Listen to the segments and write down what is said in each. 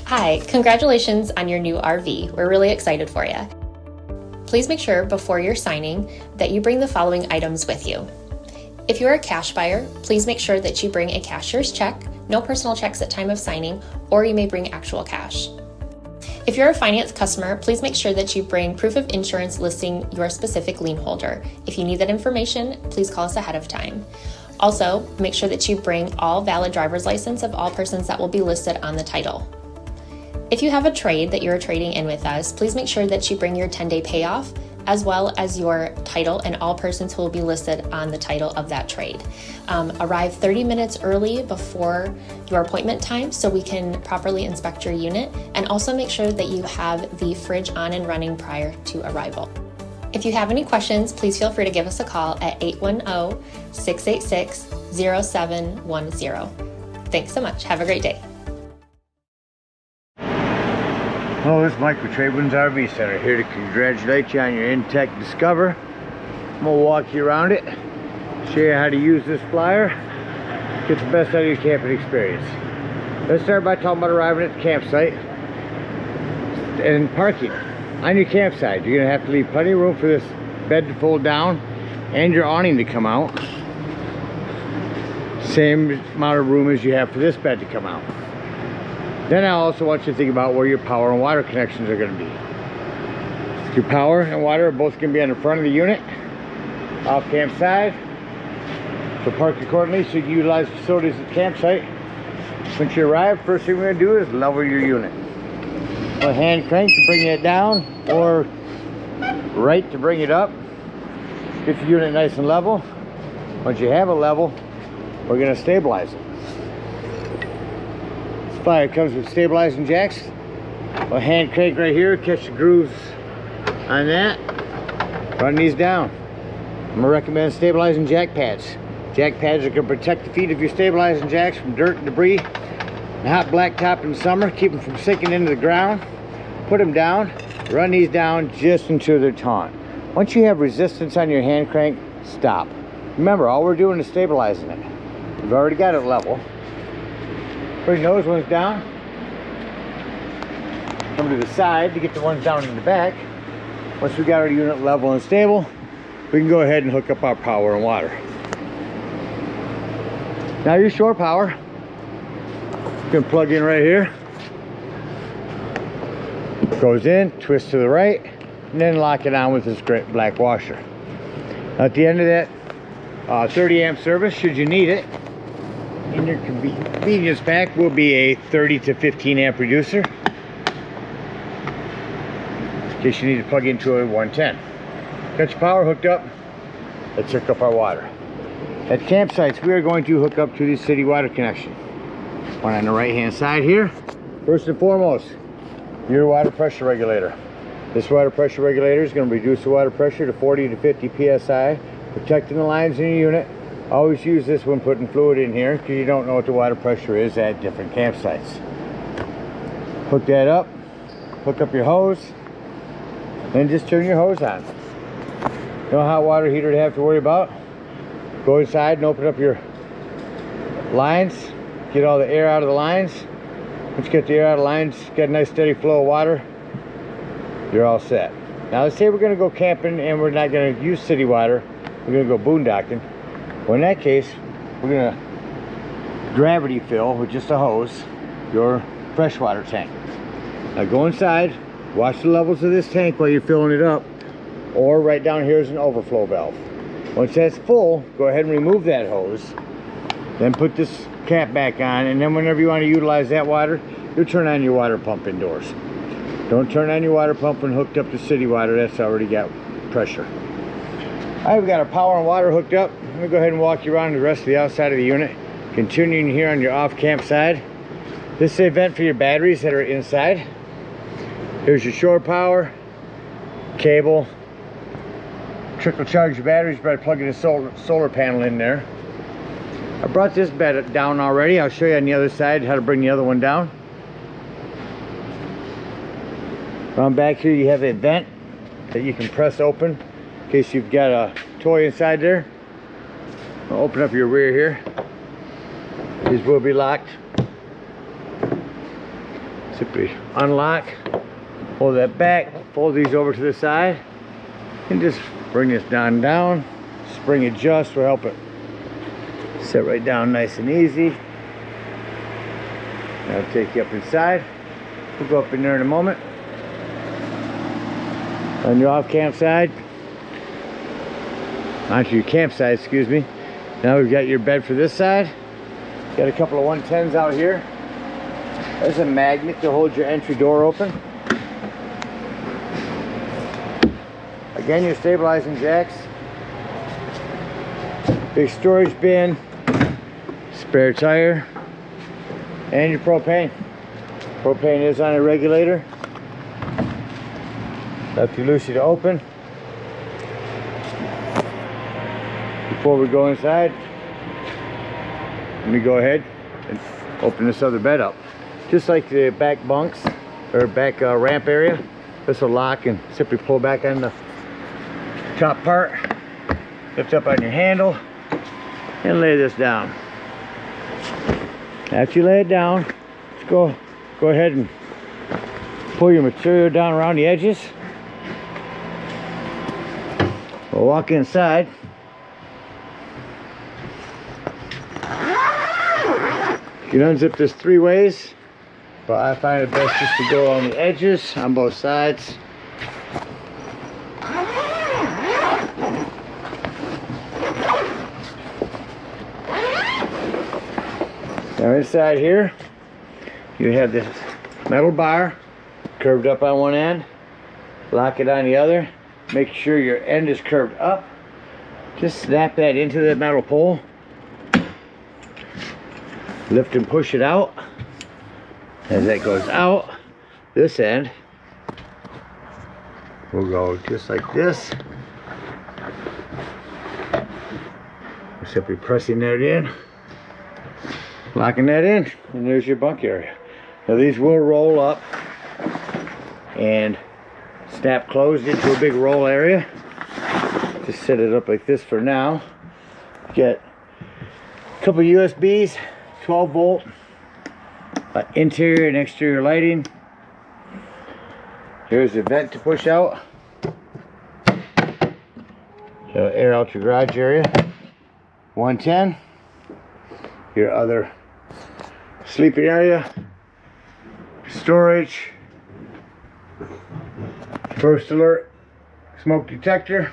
Hi, congratulations on your new RV. We're really excited for you. Please make sure before you're signing that you bring the following items with you. If you're a cash buyer, please make sure that you bring a cashier's check, no personal checks at time of signing, or you may bring actual cash. If you're a finance customer, please make sure that you bring proof of insurance listing your specific lien holder. If you need that information, please call us ahead of time. Also, make sure that you bring all valid driver's license of all persons that will be listed on the title. If you have a trade that you're trading in with us, please make sure that you bring your 10-day payoff as well as your title and all persons who will be listed on the title of that trade. Arrive 30 minutes early before your appointment time so we can properly inspect your unit, and also make sure that you have the fridge on and running prior to arrival. If you have any questions, please feel free to give us a call at 810-686-0710. Thanks so much. Have a great day. Hello, this is Mike with TradeWinds RV Center, here to congratulate you on your Intech Discover. I'm going to walk you around it, show you how to use this flyer, get the best out of your camping experience. Let's start by talking about arriving at the campsite and parking. On your campsite, you're going to have to leave plenty of room for this bed to fold down and your awning to come out. Same amount of room as you have for this bed to come out. Then I also want you to think about where your power and water connections are going to be. Your power and water are both going to be on the front of the unit, off campsite. So park accordingly so you can utilize facilities at the campsite. Once you arrive, first thing we're going to do is level your unit. A hand crank to bring it down, or right to bring it up. Get the unit nice and level. Once you have it level, we're going to stabilize it. Flyer comes with stabilizing jacks. A hand crank right here, catch the grooves on that. Run these down. I'm gonna recommend stabilizing jack pads. Jack pads are gonna protect the feet of your stabilizing jacks from dirt and debris. And hot blacktop in the summer, keep them from sinking into the ground. Put them down, run these down just until they're taut. Once you have resistance on your hand crank, stop. Remember, all we're doing is stabilizing it. We've already got it level. Bring those ones down. Come to the side to get the ones down in the back. Once we got our unit level and stable, we can go ahead and hook up our power and water. Now your shore power, you can plug in right here. Goes in, twist to the right, and then lock it on with this great black washer. At the end of that 30 amp service, should you need it, in your convenience pack will be a 30 to 15 amp reducer in case you need to plug into a 110. Got your power hooked up. Let's hook up our water. At campsites, we are going to hook up to the city water connection. One on the right hand side here. First and foremost, your water pressure regulator. This water pressure regulator is going to reduce the water pressure to 40 to 50 psi, protecting the lines in your unit. Always use this when putting fluid in here because you don't know what the water pressure is at different campsites. Hook that up, hook up your hose, then just turn your hose on. No hot water heater to have to worry about. Go inside and open up your lines, get all the air out of the lines. Once you get the air out of the lines, get a nice steady flow of water, you're all set. Now let's say we're going to go camping and we're not going to use city water, we're going to go boondocking. Well, in that case, we're going to gravity fill with just a hose your freshwater tank. Now go inside, watch the levels of this tank while you're filling it up, or right down here is an overflow valve. Once that's full, go ahead and remove that hose, then put this cap back on, and then whenever you want to utilize that water, you'll turn on your water pump indoors. Don't turn on your water pump when hooked up to city water, that's already got pressure. All right, we've got our power and water hooked up. I'm gonna go ahead and walk you around the rest of the outside of the unit. Continuing here on your off camp side. This is a vent for your batteries that are inside. Here's your shore power, cable. Trickle charge your batteries by plugging a solar panel in there. I brought this bed down already. I'll show you on the other side how to bring the other one down. Around back here you have a vent that you can press open in case you've got a toy inside there. I'll open up your rear here. These will be locked. So Simply unlock, pull that back, fold these over to the side, and just bring this down. Spring adjust will help it set right down nice and easy. I'll take you up inside. We'll go up in there in a moment. On your off campsite, onto your campsite, excuse me. Now we've got your bed for this side. Got a couple of 110s out here. There's a magnet to hold your entry door open. Again, your stabilizing jacks. Big storage bin, spare tire, and your propane. Propane is on a regulator. Lefty loosey to open. Before we go inside, let me go ahead and open this other bed up. Just like the back bunks or back ramp area, this will lock and simply pull back on the top part. Lift up on your handle and lay this down. After you lay it down, let's go ahead and pull your material down around the edges. We'll walk inside. You can unzip this 3 ways, but I find it best just to go on the edges on both sides. Now inside here, you have this metal bar curved up on one end. Lock it on the other. Make sure your end is curved up. Just snap that into the metal pole. Lift and push it out. As that goes out, this end will go just like this. We're simply pressing that in, locking that in, and there's your bunk area. Now these will roll up and snap closed into a big roll area. Just set it up like this for now. Get a couple USBs, 12 volt, interior and exterior lighting. Here's the vent to push out. So air out your garage area. 110. Your other sleeping area. Storage. First alert smoke detector.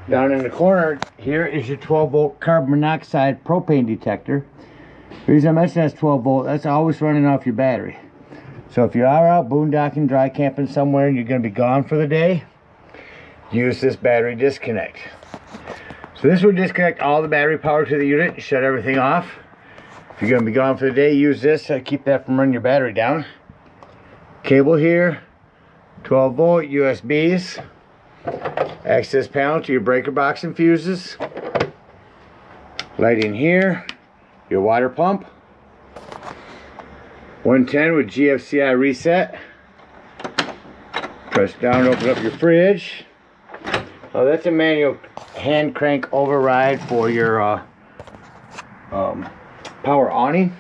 Down in the corner here is your 12 volt carbon monoxide propane detector. The reason I mention that's 12 volt, that's always running off your battery. So if you are out boondocking, dry camping somewhere and you're going to be gone for the day, use this battery disconnect. So this will disconnect all the battery power to the unit, shut everything off. If you're going to be gone for the day, use this to keep that from running your battery down. Cable here, 12 volt USBs. Access panel to your breaker box and fuses. Lighting here, your water pump. 110 with GFCI reset. Press down to open up your fridge. Oh, that's a manual hand crank override for your power awning.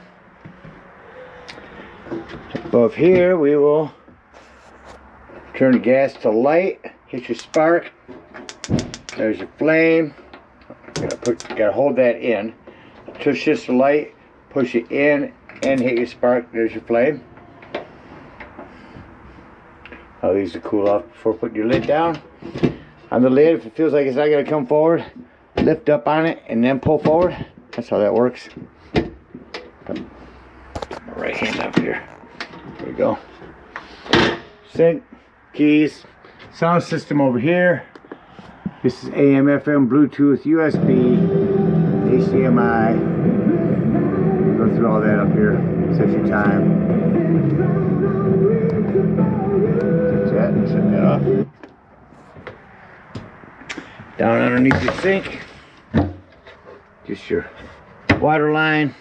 Above here we will turn the gas to light. Hit your spark. There's your flame. Gotta hold that in. Push this to light, push it in, and hit your spark. There's your flame. Now these to cool off before putting your lid down. On the lid, if it feels like it's not gonna come forward, lift up on it and then pull forward. That's how that works. Put my right hand up here. There we go. Sink, keys. Sound system over here. This is AM, FM, Bluetooth, USB, HDMI. Go through all that up here. Set your time. Take that and shut that off. Down underneath your sink, just your water line.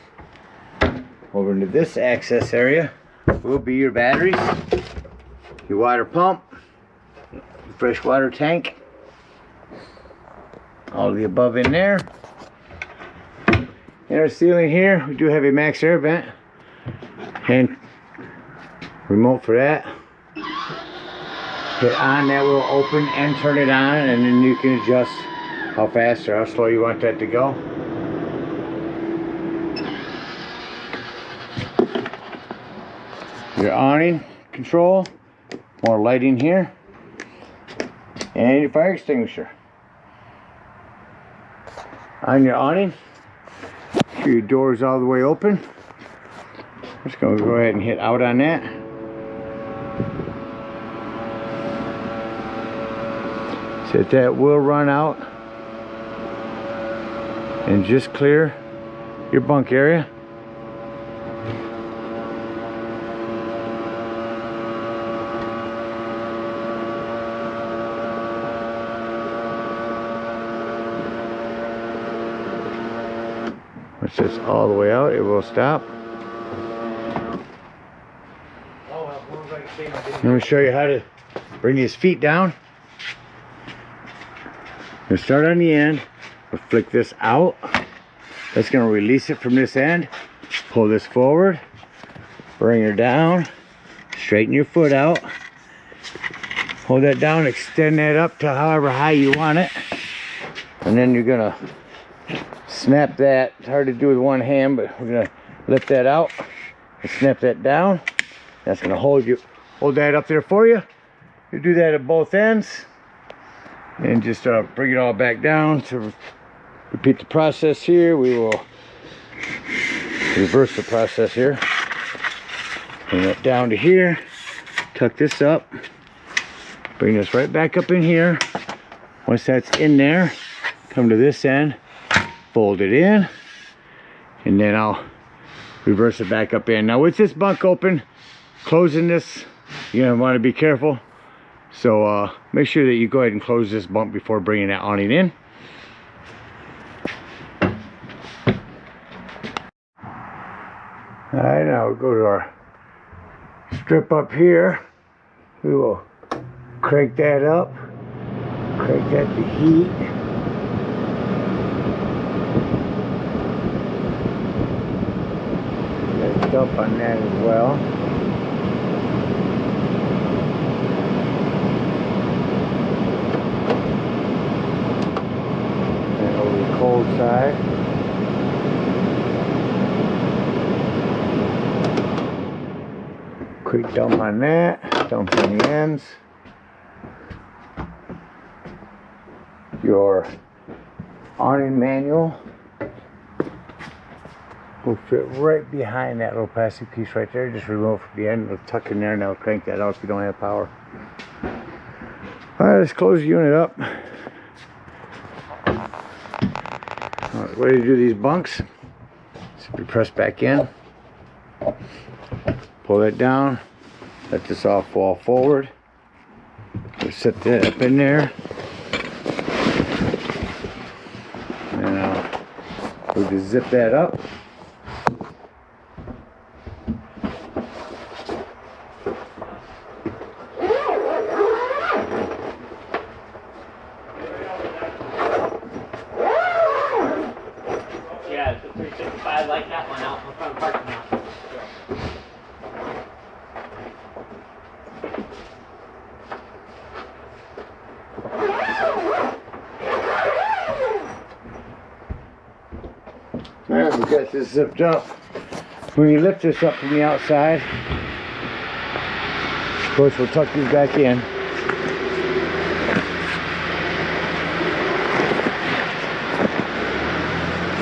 Over into this access area will be your batteries, your water pump, fresh water tank, all of the above in there. In our ceiling here, we do have a max air vent, hand remote for that. Hit on, that will open and turn it on, and then you can adjust how fast or how slow you want that to go. Your awning control, more lighting here, and your fire extinguisher. On your awning, your doors all the way open. I'm just going to go ahead and hit out on that. So that will run out and just clear your bunk area. Once it's all the way out, it will stop. I'm going to show you how to bring these feet down. We'll start on the end. We'll flick this out. That's going to release it from this end. Pull this forward. Bring her down. Straighten your foot out. Hold that down. Extend that up to however high you want it. And then you're going to snap that. It's hard to do with one hand, but we're going to lift that out and snap that down. That's going to hold that up there for you. You do that at both ends. And just bring it all back down. To repeat the process here, we will reverse the process here. Bring it down to here. Tuck this up. Bring this right back up in here. Once that's in there, come to this end, fold it in, and then I'll reverse it back up in. Now with this bunk open, closing this, you're gonna want to be careful. So make sure that you go ahead and close this bunk before bringing that awning in. Alright, now we'll go to our strip up here. We will crank that up, crank that to heat. Got a dump on that as well. Cold side. Quick dump on that, dump on the ends. Your awning manual will fit right behind that little plastic piece right there. Just remove it from the end, it'll tuck in there, and that'll crank that out if you don't have power. Alright, let's close the unit up. Way to do these bunks, simply press back in, pull that down, let this all fall forward. We'll set that up in there, and we'll just zip that up. I like that one out in front of the parking lot. Alright, we got this zipped up. When you lift this up from the outside, of course we'll tuck these back in.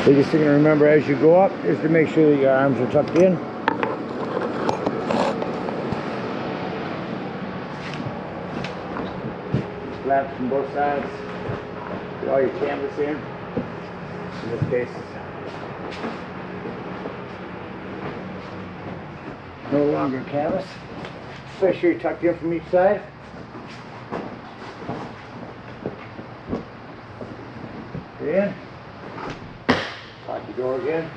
Biggest thing to remember as you go up is to make sure that your arms are tucked in. Flaps from both sides. Get all your canvas in. In this case, no longer canvas. Make sure you're tucked in from each side. Get in. Lock your door again.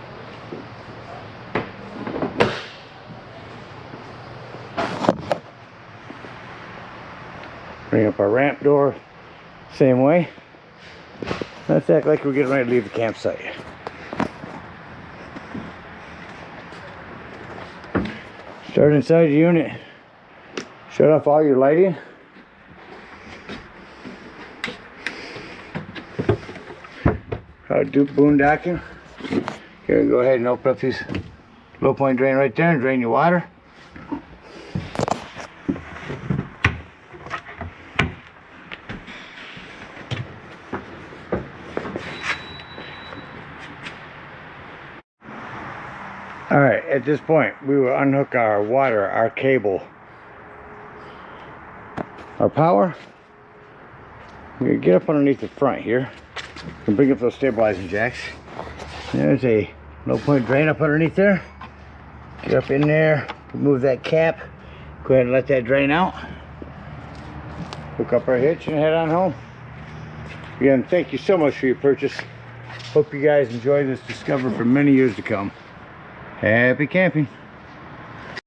Bring up our ramp door, same way. Let's act like we're getting ready to leave the campsite. Start inside the unit. Shut off all your lighting. Do boondocking. Here, go ahead and open up this low point drain right there and drain your water. All right, at this point, we will unhook our water, our cable, our power. We're gonna get up underneath the front here and bring up those stabilizing jacks. There's a low point drain up underneath there. Get up in there, remove that cap. Go ahead and let that drain out. Hook up our hitch and head on home. Again, thank you so much for your purchase. Hope you guys enjoy this Discover for many years to come. Happy camping.